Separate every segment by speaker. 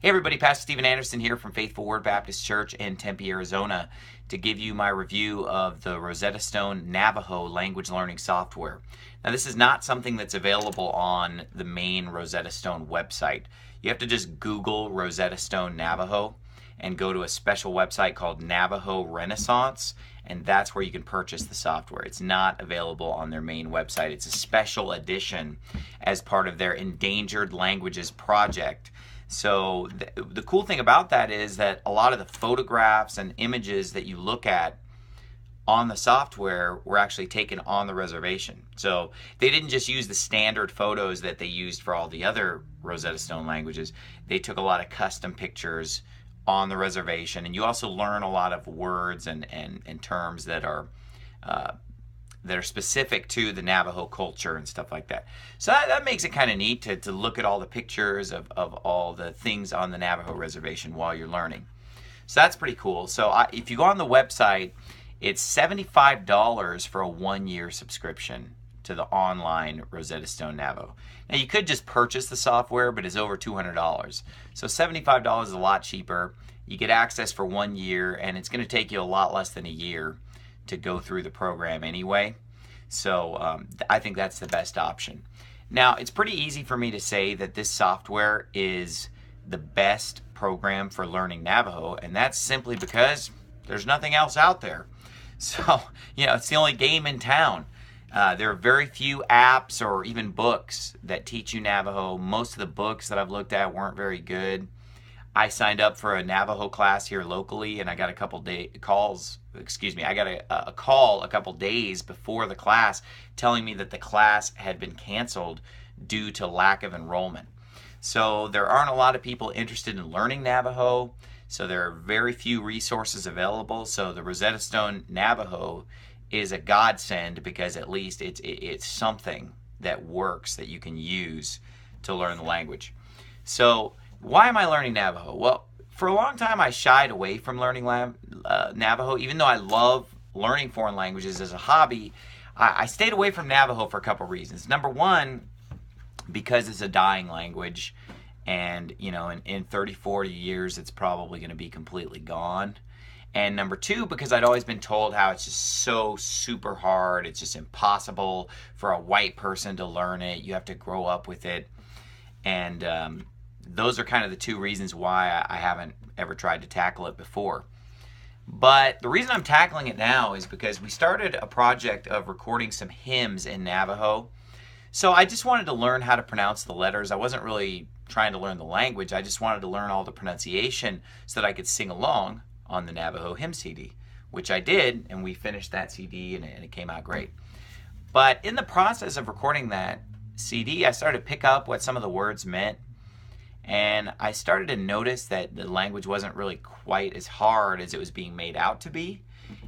Speaker 1: Hey everybody, Pastor Stephen Anderson here from Faithful Word Baptist Church in Tempe, Arizona, to give you my review of the Rosetta Stone Navajo language learning software. Now, this is not something that's available on the main Rosetta Stone website. You have to just Google Rosetta Stone Navajo and go to a special website called Navajo Renaissance, and that's where you can purchase the software. It's not available on their main website. It's a special edition as part of their Endangered Languages project. So the cool thing about that is that a lot of the photographs and images that you look at on the software were actually taken on the reservation. So they didn't just use the standard photos that they used for all the other Rosetta Stone languages. They took a lot of custom pictures on the reservation, and you also learn a lot of words and terms that are specific to the Navajo culture and stuff like that. So that makes it kind of neat to look at all the pictures of all the things on the Navajo reservation while you're learning. So that's pretty cool. So if you go on the website, it's $75 for a 1-year subscription to the online Rosetta Stone Navajo. Now you could just purchase the software, but it's over $200. So $75 is a lot cheaper. You get access for 1 year, and it's going to take you a lot less than a year to go through the program anyway. So I think that's the best option. Now, it's pretty easy for me to say that this software is the best program for learning Navajo, and that's simply because there's nothing else out there. So, it's the only game in town. There are very few apps or even books that teach you Navajo. Most of the books that I've looked at weren't very good. I signed up for a Navajo class here locally, and I got a couple I got a call a couple days before the class telling me that the class had been canceled due to lack of enrollment. So there aren't a lot of people interested in learning Navajo, so there are very few resources available. So the Rosetta Stone Navajo is a godsend because at least it's something that works that you can use to learn the language. So why am I learning Navajo? Well, for a long time I shied away from learning Navajo. Even though I love learning foreign languages as a hobby, I stayed away from Navajo for a couple reasons. Number one, because it's a dying language, and in 30, 40 years it's probably going to be completely gone. And number two, because I'd always been told how it's just so super hard, it's just impossible for a white person to learn it. You have to grow up with it. And those are kind of the two reasons why I haven't ever tried to tackle it before. But the reason I'm tackling it now is because we started a project of recording some hymns in Navajo. So I just wanted to learn how to pronounce the letters. I wasn't really trying to learn the language. I just wanted to learn all the pronunciation so that I could sing along on the Navajo hymn CD, which I did, and we finished that CD, and it came out great. But in the process of recording that CD, I started to pick up what some of the words meant, and I started to notice that the language wasn't really quite as hard as it was being made out to be.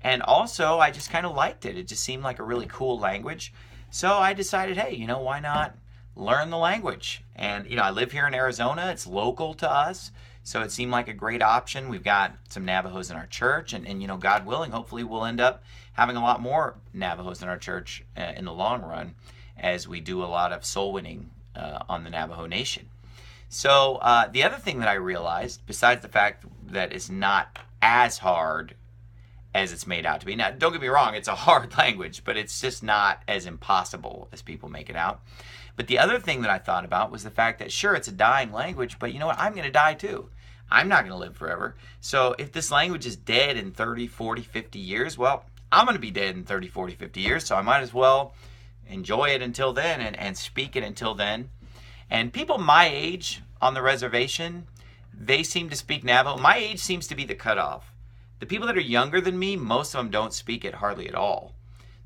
Speaker 1: And also, I just kind of liked it. It just seemed like a really cool language. So I decided, hey, why not learn the language? And, I live here in Arizona. It's local to us. So it seemed like a great option. We've got some Navajos in our church, and God willing, hopefully we'll end up having a lot more Navajos in our church in the long run as we do a lot of soul winning on the Navajo Nation. So the other thing that I realized, besides the fact that it's not as hard as it's made out to be. Now, don't get me wrong, it's a hard language, but it's just not as impossible as people make it out. But the other thing that I thought about was the fact that, sure, it's a dying language, but you know what? I'm going to die too. I'm not going to live forever. So if this language is dead in 30, 40, 50 years, well, I'm going to be dead in 30, 40, 50 years, so I might as well enjoy it until then and speak it until then. And people my age on the reservation, they seem to speak Navajo. My age seems to be the cutoff. The people that are younger than me, most of them don't speak it hardly at all.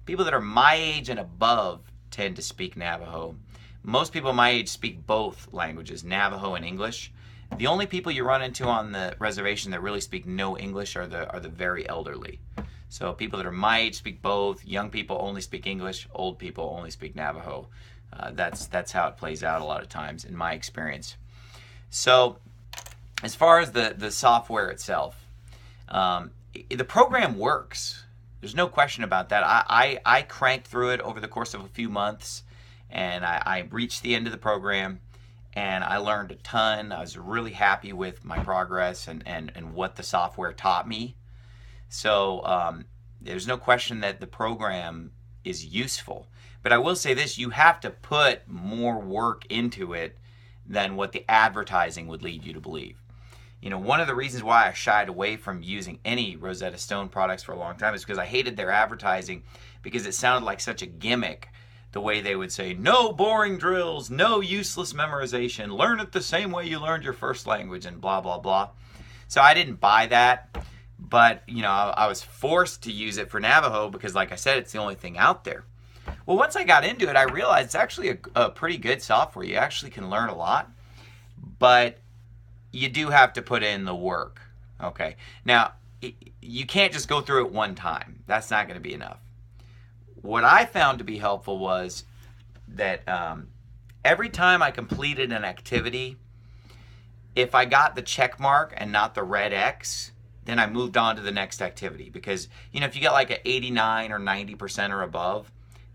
Speaker 1: People that are my age and above tend to speak Navajo. Most people my age speak both languages, Navajo and English. The only people you run into on the reservation that really speak no English are the very elderly. So people that are my age speak both. Young people only speak English. Old people only speak Navajo. That's how it plays out a lot of times in my experience. So as far as the software itself, the program works. There's no question about that. I cranked through it over the course of a few months, and I reached the end of the program, and I learned a ton. I was really happy with my progress and what the software taught me. So there's no question that the program is useful. But I will say this, you have to put more work into it than what the advertising would lead you to believe. You know, one of the reasons why I shied away from using any Rosetta Stone products for a long time is because I hated their advertising, because it sounded like such a gimmick. The way they would say, no boring drills, no useless memorization, learn it the same way you learned your first language, and blah, blah, blah. So I didn't buy that, but, you know, I was forced to use it for Navajo because, like I said, it's the only thing out there. Well, once I got into it, I realized it's actually a pretty good software. You actually can learn a lot, but you do have to put in the work, okay? Now, you can't just go through it one time. That's not going to be enough. What I found to be helpful was that every time I completed an activity, if I got the check mark and not the red X, then I moved on to the next activity. Because, you know, if you get like an 89 or 90% or above,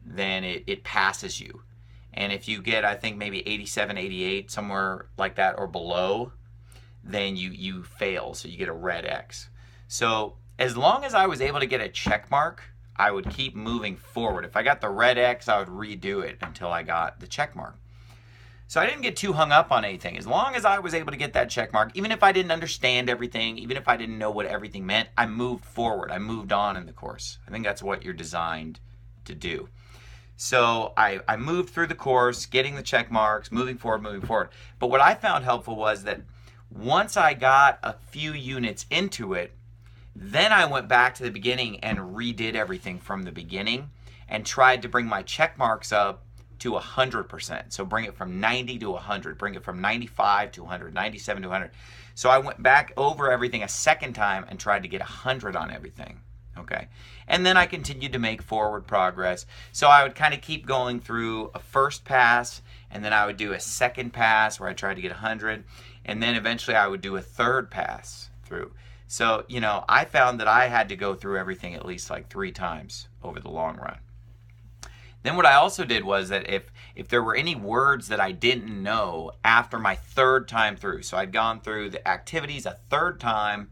Speaker 1: then it passes you. And if you get, I think, maybe 87, 88, somewhere like that or below, then you fail, so you get a red X. So as long as I was able to get a check mark, I would keep moving forward. If I got the red X, I would redo it until I got the check mark. So I didn't get too hung up on anything. As long as I was able to get that check mark, even if I didn't understand everything, even if I didn't know what everything meant, I moved forward. I moved on in the course. I think that's what you're designed to do. So I moved through the course, getting the check marks, moving forward, moving forward. But what I found helpful was that once I got a few units into it, then I went back to the beginning and redid everything from the beginning and tried to bring my check marks up to 100%. So bring it from 90 to 100, bring it from 95 to 100, 97 to 100. So I went back over everything a second time and tried to get 100 on everything. Okay. And then I continued to make forward progress. So I would kind of keep going through a first pass, and then I would do a second pass where I tried to get 100, and then eventually I would do a third pass through. So, you know, I found that I had to go through everything at least like 3 times over the long run. Then what I also did was that if there were any words that I didn't know after my third time through, so I'd gone through the activities a third time,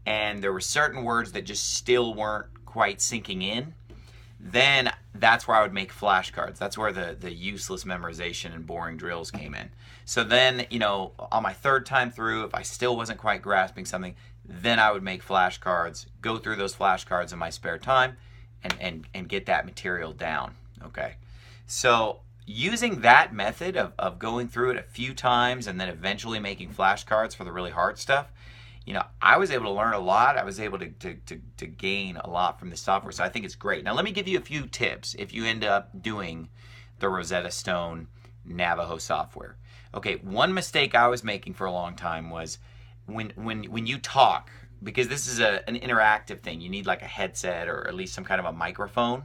Speaker 1: and there were certain words that just still weren't quite sinking in, then that's where I would make flashcards. That's where the useless memorization and boring drills came in. So then, you know, on my third time through, if I still wasn't quite grasping something, then I would make flashcards, go through those flashcards in my spare time, and get that material down, okay? So using that method of going through it a few times and then eventually making flashcards for the really hard stuff, you know, I was able to learn a lot. I was able to gain a lot from this software, so I think it's great. Now let me give you a few tips if you end up doing the Rosetta Stone Navajo software. Okay, one mistake I was making for a long time was when you talk, because this is an interactive thing, you need like a headset or at least some kind of a microphone.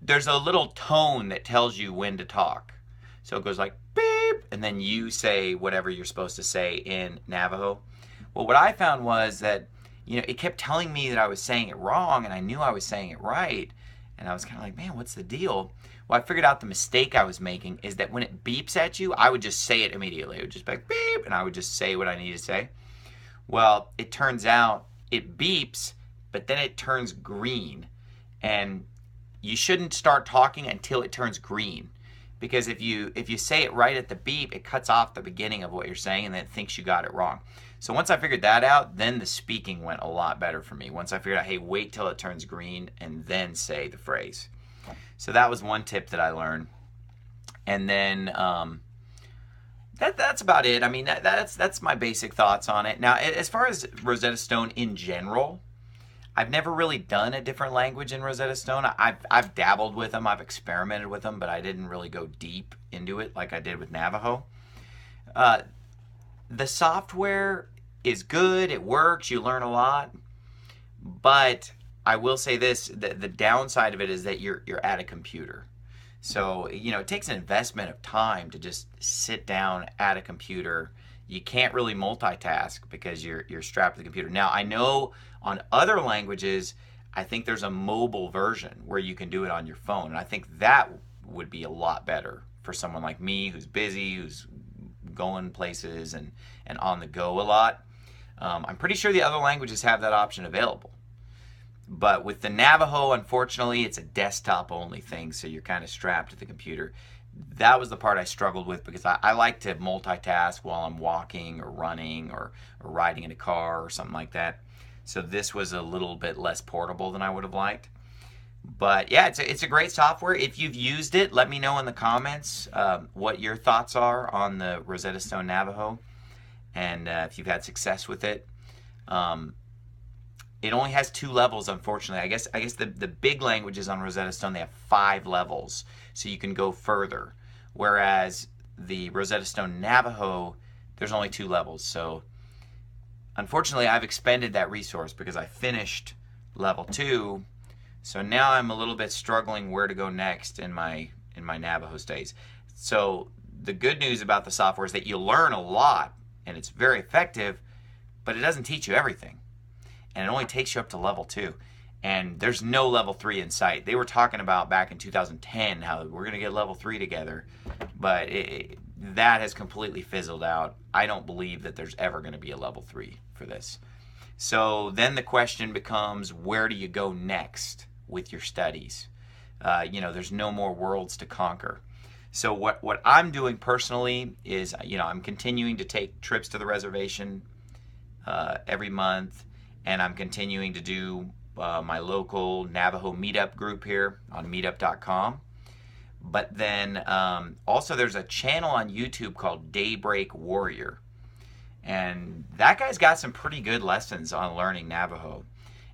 Speaker 1: There's a little tone that tells you when to talk. So it goes like beep, and then you say whatever you're supposed to say in Navajo. Well, what I found was that, you know, it kept telling me that I was saying it wrong, and I knew I was saying it right. And I was kind of like, man, what's the deal? Well, I figured out the mistake I was making is that when it beeps at you, I would just say it immediately. It would just be like beep, and I would just say what I need to say. Well, it turns out it beeps, but then it turns green. And you shouldn't start talking until it turns green. Because if you say it right at the beep, it cuts off the beginning of what you're saying and then it thinks you got it wrong. So once I figured that out, then the speaking went a lot better for me. Once I figured out, hey, wait till it turns green and then say the phrase. So that was one tip that I learned. And then that's about it. I mean, that's my basic thoughts on it. Now, as far as Rosetta Stone in general, I've never really done a different language in Rosetta Stone. I've dabbled with them, I've experimented with them, but I didn't really go deep into it like I did with Navajo. The software is good, it works, you learn a lot, but I will say this, the downside of it is that you're at a computer. So, you know, it takes an investment of time to just sit down at a computer. You can't really multitask because you're strapped to the computer. Now, I know on other languages, I think there's a mobile version where you can do it on your phone. And I think that would be a lot better for someone like me who's busy, who's going places and on the go a lot. I'm pretty sure the other languages have that option available. But with the Navajo, unfortunately, it's a desktop only thing, so you're kind of strapped to the computer. That was the part I struggled with, because I like to multitask while I'm walking or running or riding in a car or something like that. So this was a little bit less portable than I would have liked. But yeah, it's a great software. If you've used it, let me know in the comments what your thoughts are on the Rosetta Stone Navajo, and if you've had success with it. It only has 2 levels, unfortunately. I guess the big languages on Rosetta Stone, they have 5 levels, so you can go further. Whereas the Rosetta Stone Navajo, there's only 2 levels. So unfortunately, I've expended that resource because I finished level 2. So now I'm a little bit struggling where to go next in my Navajo studies. So the good news about the software is that you learn a lot, and it's very effective, but it doesn't teach you everything. And it only takes you up to level 2. And there's no level 3 in sight. They were talking about back in 2010 how we're going to get level 3 together, but that has completely fizzled out. I don't believe that there's ever going to be a level 3 for this. So then the question becomes, where do you go next with your studies? There's no more worlds to conquer. So what I'm doing personally is, I'm continuing to take trips to the reservation every month. And I'm continuing to do my local Navajo meetup group here on meetup.com. But then also there's a channel on YouTube called Daybreak Warrior. And that guy's got some pretty good lessons on learning Navajo.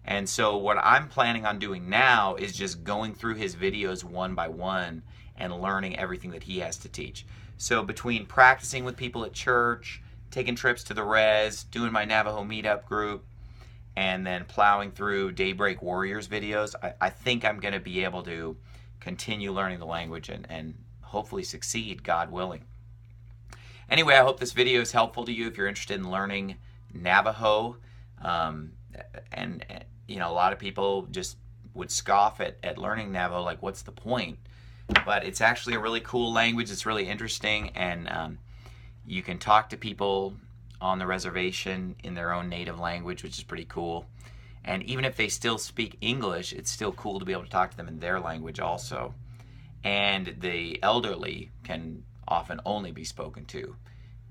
Speaker 1: And so what I'm planning on doing now is just going through his videos one by one and learning everything that he has to teach. So between practicing with people at church, taking trips to the res, doing my Navajo meetup group, and then plowing through Daybreak Warriors videos, I think I'm going to be able to continue learning the language and hopefully succeed, God willing. Anyway, I hope this video is helpful to you if you're interested in learning Navajo. And a lot of people just would scoff at learning Navajo, like, what's the point? But it's actually a really cool language. It's really interesting, and you can talk to people on the reservation in their own native language, which is pretty cool. And even if they still speak English, it's still cool to be able to talk to them in their language also. And the elderly can often only be spoken to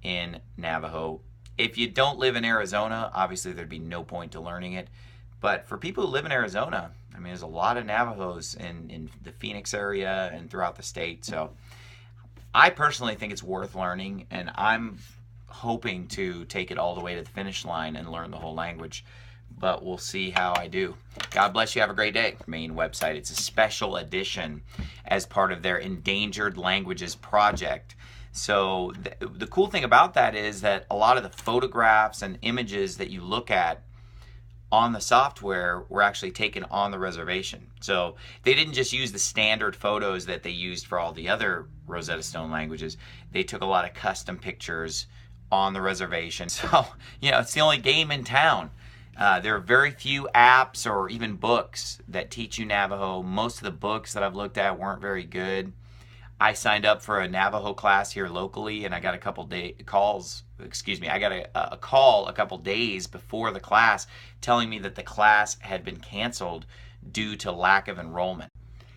Speaker 1: in Navajo. If you don't live in Arizona, obviously there'd be no point to learning it. But for people who live in Arizona, there's a lot of Navajos in the Phoenix area and throughout the state. So I personally think it's worth learning, and I'm hoping to take it all the way to the finish line and learn the whole language, but we'll see how I do. God bless you. Have a great day. Main website. It's a special edition as part of their Endangered Languages project. So the cool thing about that is that a lot of the photographs and images that you look at on the software were actually taken on the reservation. So they didn't just use the standard photos that they used for all the other Rosetta Stone languages. They took a lot of custom pictures on the reservation. So, it's the only game in town. There are very few apps or even books that teach you Navajo. Most of the books that I've looked at weren't very good. I signed up for a Navajo class here locally, and I got a couple I got a call a couple days before the class telling me that the class had been canceled due to lack of enrollment.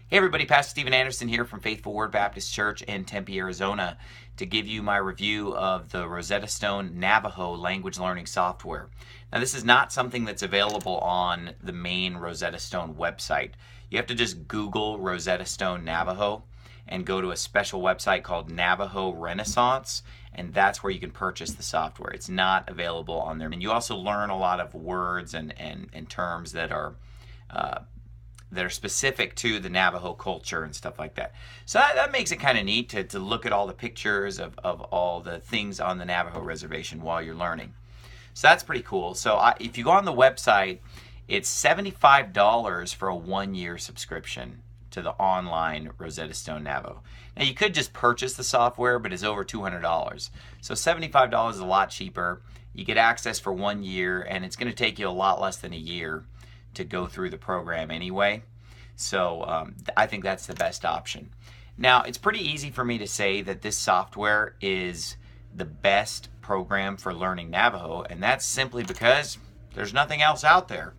Speaker 1: Hey everybody, Pastor Stephen Anderson here from Faithful Word Baptist Church in Tempe, Arizona, to give you my review of the Rosetta Stone Navajo language learning software. Now, this is not something that's available on the main Rosetta Stone website. You have to just Google Rosetta Stone Navajo and go to a special website called Navajo Renaissance, and that's where you can purchase the software. It's not available on there. And you also learn a lot of words and terms that are specific to the Navajo culture and stuff like that. So that makes it kind of neat to look at all the pictures of all the things on the Navajo reservation while you're learning. So that's pretty cool. So if you go on the website, it's $75 for a 1-year subscription to the online Rosetta Stone Navajo. Now, you could just purchase the software, but it's over $200. So $75 is a lot cheaper. You get access for 1 year, and it's going to take you a lot less than a year to go through the program anyway. So I think that's the best option. Now, it's pretty easy for me to say that this software is the best program for learning Navajo, and that's simply because there's nothing else out there.